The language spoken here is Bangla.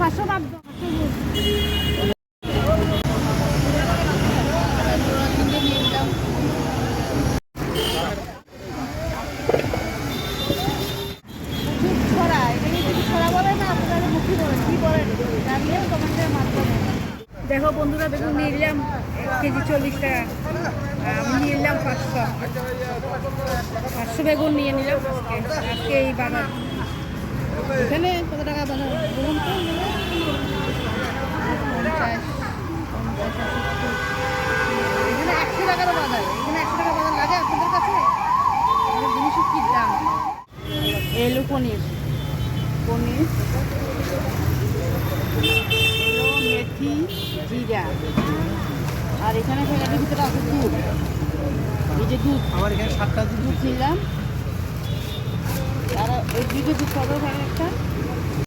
500 মাপ দাও, 500 নিয়ে নিলাম। ছড়া, এটাকে কিছু ছড়া বলে না, আপনারা মুখি বলেন, কি বলেন জানলেও কমেন্টের মাধ্যমে। দেখো বন্ধুরা, বেগুন নিয়ে নিলাম 1 কেজি 40 টাকা, আমি নিয়ে নিলাম 500 বেগুন নিয়ে নিলাম আজকে এই বাজার। এখানে কত টাকা বাজার বলুন তো? 50, 50, এখানে 100 টাকার বাজার, এখানে 100 টাকা বাজার লাগে আপনাদের কাছে? জিনিসের কি দাম? এলো পনির, এলো মেথি জিরা, আর এখানে প্যাকেটের ভিতরে আছে দুধ, এই যে দুধ, আমার এখানে 7টা দুধ নিলাম। আর ওই দুধের দুধ কত একটা